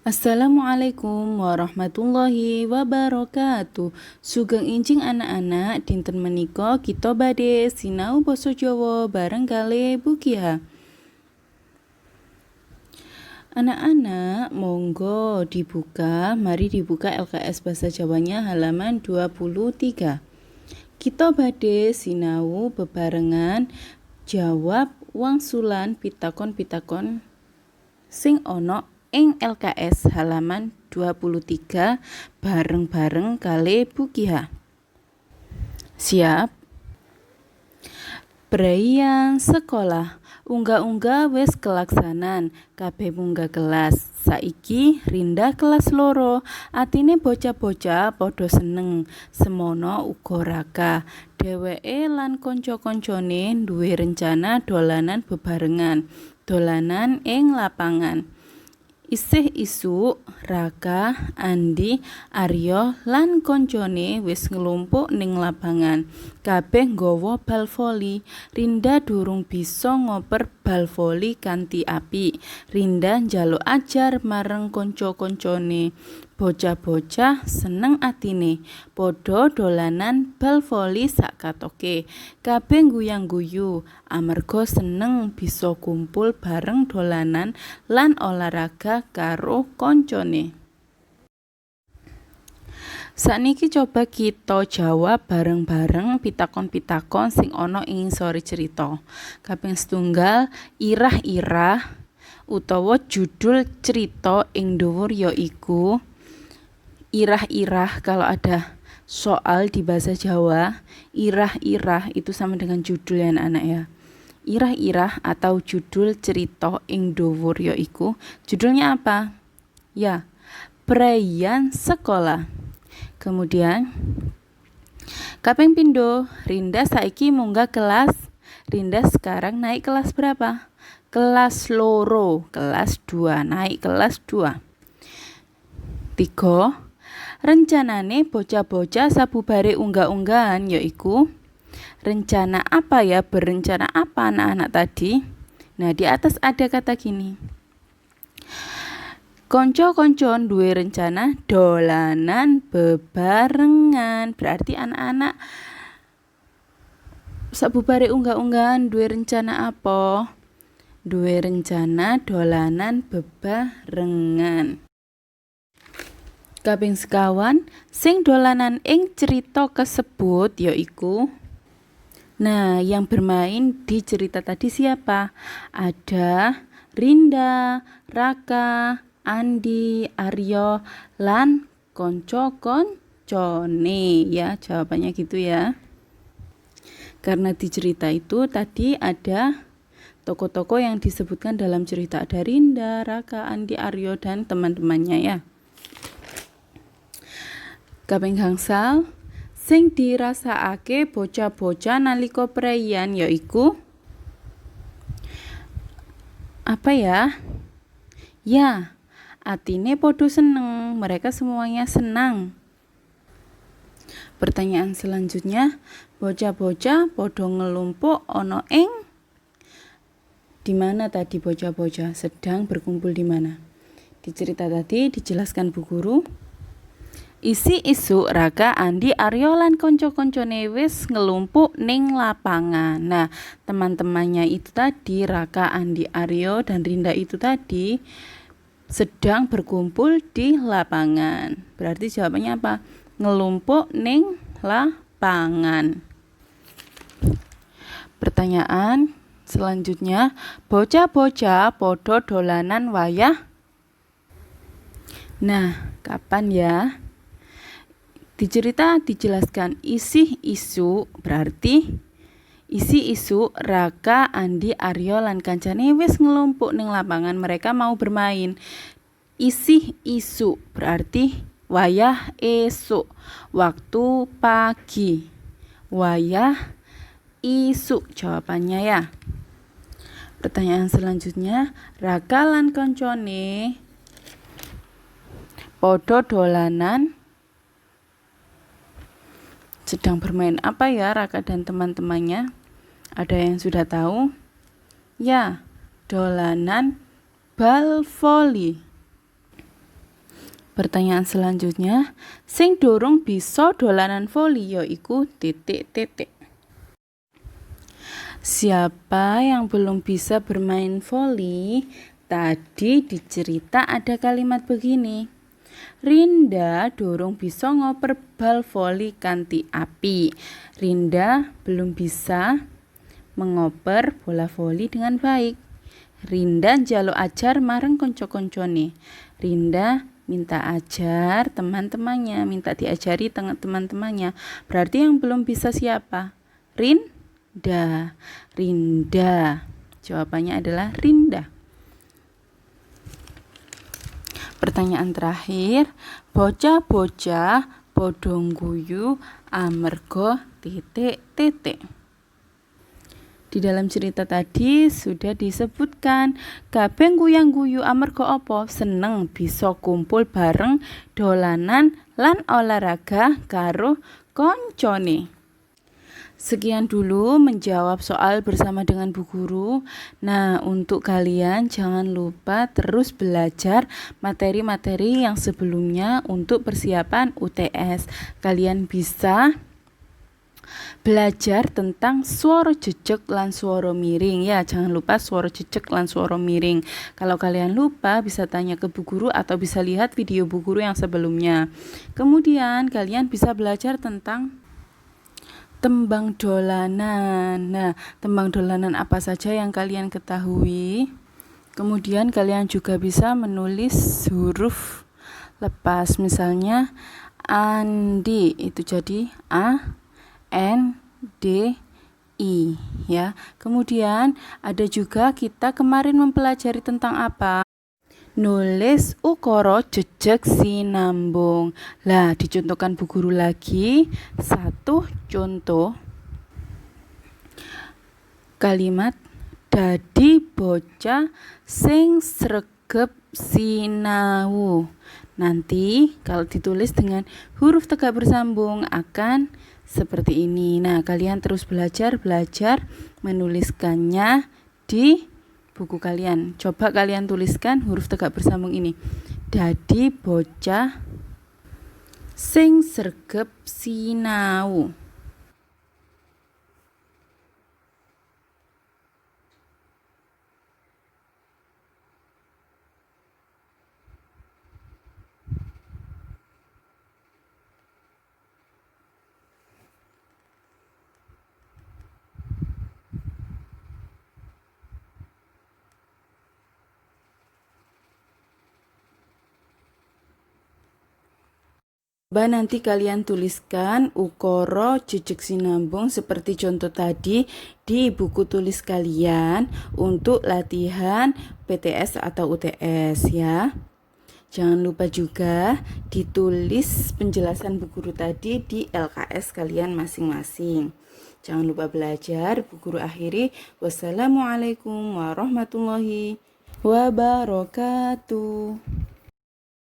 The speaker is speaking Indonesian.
Assalamualaikum warahmatullahi wabarakatuh. Sugeng injing anak-anak dinten menika kita badhe sinau basa Jawa bareng kalih Bu Kiha. Anak-anak, monggo mari dibuka LKS Bahasa Jawanya halaman 23. Kita badhe sinau bebarengan jawab wangsulan pitakon-pitakon sing ana ing LKS halaman 23 bareng-bareng kali Bu Kiha. Siap? Braian sekolah, unggah-unggah wis kelaksanan, kabeh munggah kelas. Saiki Rinda kelas loro, atine bocah-bocah padha seneng. Semono uga Raka. Dheweke lan kanca-kancane duwe rencana dolanan bebarengan. Dolanan ing lapangan. Isih isuk Raka, Andi, Aryo lan koncone wis nglumpuk ning lapangan. Kabeh nggawa bal voli. Rinda durung bisa ngoper bal voli kanthi apik. Rinda njaluk ajar marang kanca-kancane. Bocah-bocah seneng atine, padha dolanan bal voli sak katoke. Kabeh guyang-guyu amarga seneng bisa kumpul bareng dolanan lan olahraga karo koncone. Sakniki coba kita jawab bareng-bareng pitakon-pitakon sing ana ing sore cerita. Kaping setunggal, irah-irah utawa judul cerita ing dhuwur yaiku irah-irah. Kalau ada soal di bahasa Jawa, irah-irah itu sama dengan judul ya anak-anak ya. Irah-irah atau judul cerita ing dhuwur yaiku judulnya apa? Ya, Braian sekolah. Kemudian kaping pindho, Rinda saiki munggah kelas. Rinda sekarang naik kelas berapa? Kelas loro, kelas 2, naik kelas 2. 3. Rencanane bocah-bocah sabubare unggah-unggahan yaiku rencana apa ya? Berencana apa anak-anak tadi? Nah, di atas ada kata gini. Konco-konco duwe rencana dolanan bebarengan. Berarti anak-anak sabubare unggah-unggahan duwe rencana apa? Duwe rencana dolanan bebarengan. Kaping sekawan, sing dolanan ing cerita kasebut yaiku. Nah, yang bermain di cerita tadi siapa? Ada Rinda, Raka, Andi, Aryo, lan konco-koncone. Ya, jawabannya gitu ya. Karena di cerita itu tadi ada tokoh-tokoh yang disebutkan dalam cerita. Ada Rinda, Raka, Andi, Aryo, dan teman-temannya ya. Kaping gangsal, sing dirasakake bocah-bocah nalika praian yaiku apa ya? Ya, atine padha seneng, mereka semuanya senang. Pertanyaan selanjutnya, bocah-bocah padha ngelumpuk ana ing di mana tadi bocah-bocah sedang berkumpul di mana? Di cerita tadi dijelaskan Bu Guru. Isi isuk Raka, Andi, Aryo lan konco-koncone wis ngelumpuk ning lapangan. Nah, teman-temannya itu tadi Raka, Andi, Aryo dan Rinda itu tadi sedang berkumpul di lapangan. Berarti jawabannya apa? Ngelumpuk ning lapangan. Pertanyaan selanjutnya, bocah-bocah padha dolanan wayah. Nah, kapan ya? Di cerita dijelaskan isi isu, berarti isi isu Raka, Andi, Aryo lan kancane wis ngelumpuk ning lapangan, mereka mau bermain. Isi isu berarti wayah esuk, waktu pagi. Wayah isuk jawabannya ya. Pertanyaan selanjutnya, Raka lan kancane padha dolanan sedang bermain apa ya Raka dan teman-temannya? Ada yang sudah tahu? Ya, dolanan bal voli. Pertanyaan selanjutnya, sing durung bisa dolanan voli yaiku titik-titik. Siapa yang belum bisa bermain voli? Tadi di cerita ada kalimat begini. Rinda durung bisa ngoper bal voli kanthi api. Rinda belum bisa mengoper bola voli dengan baik. Rinda njaluk ajar marang konco-koncone. Rinda minta ajar teman-temannya, minta diajari teman-temannya. Berarti yang belum bisa siapa? Rinda. Rinda. Jawabannya adalah Rinda. Pertanyaan terakhir, bocah-bocah padha ngguyu amarga titik-titik. Di dalam cerita tadi sudah disebutkan kabeh guyang-guyu amarga apa? Seneng bisa kumpul bareng dolanan lan olahraga karo koncone. Sekian dulu menjawab soal bersama dengan Bu Guru. Nah, untuk kalian jangan lupa terus belajar materi-materi yang sebelumnya untuk persiapan UTS. Kalian bisa belajar tentang swara jejeg lan swara miring ya, jangan lupa swara jejeg lan swara miring. Kalau kalian lupa bisa tanya ke Bu Guru atau bisa lihat video Bu Guru yang sebelumnya. Kemudian kalian bisa belajar tentang tembang dolanan. Nah, tembang dolanan apa saja yang kalian ketahui? Kemudian kalian juga bisa menulis huruf lepas, misalnya Andi itu jadi A N D I ya. Kemudian ada juga kita kemarin mempelajari tentang apa? Nulis ukara jejeg sinambung. Lah, dicontohkan Bu Guru lagi. Satu contoh kalimat dadi bocah sing sregep sinau. Nanti kalau ditulis dengan huruf tegak bersambung akan seperti ini. Nah, kalian terus belajar menuliskannya di buku kalian. Coba kalian tuliskan huruf tegak bersambung ini. Dadi bocah sing sregep sinau. Coba nanti kalian tuliskan ukara jejeg sinambung seperti contoh tadi di buku tulis kalian untuk latihan PTS atau UTS ya. Jangan lupa juga ditulis penjelasan Bu Guru tadi di LKS kalian masing-masing. Jangan lupa belajar. Bu Guru akhiri. Wassalamualaikum warahmatullahi wabarakatuh.